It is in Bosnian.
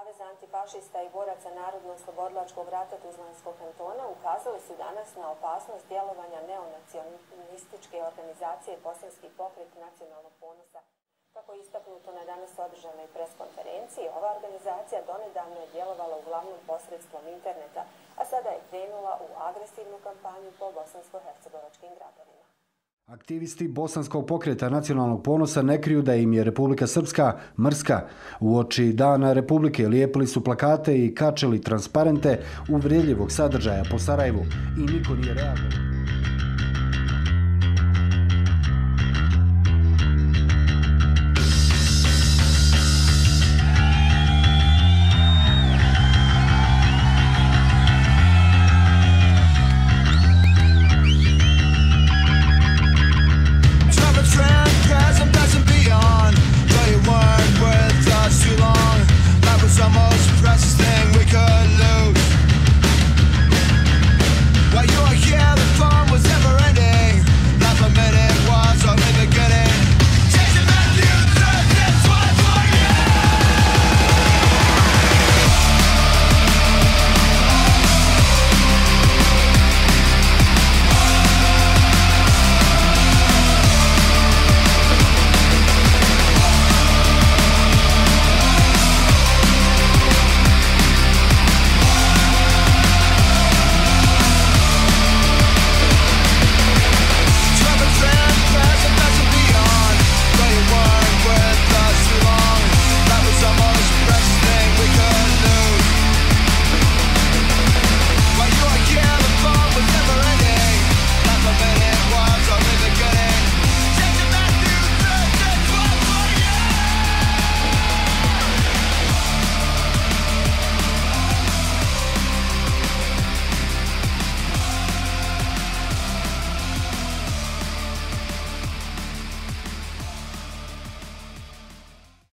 Saveza antifašista i boraca Narodno-oslobodilačkog rata Tuzlanskog kantona ukazali su danas na opasnost djelovanja neonacionalističke organizacije Bosanski pokret nacionalnog ponosa. Kako je istaknuto na danas održanoj preskonferenciji, ova organizacija donedavno je djelovala uglavnom posredstvom interneta, a sada je krenula u agresivnu kampanju po bosansko-hercegovačkim gradovima. Aktivisti Bosanskog pokreta nacionalnog ponosa ne kriju da im je Republika Srpska mrska. Uoči Dana Republike lijepili su plakate i kačili transparente uvredljivog sadržaja po Sarajevu i niko nije reagovao.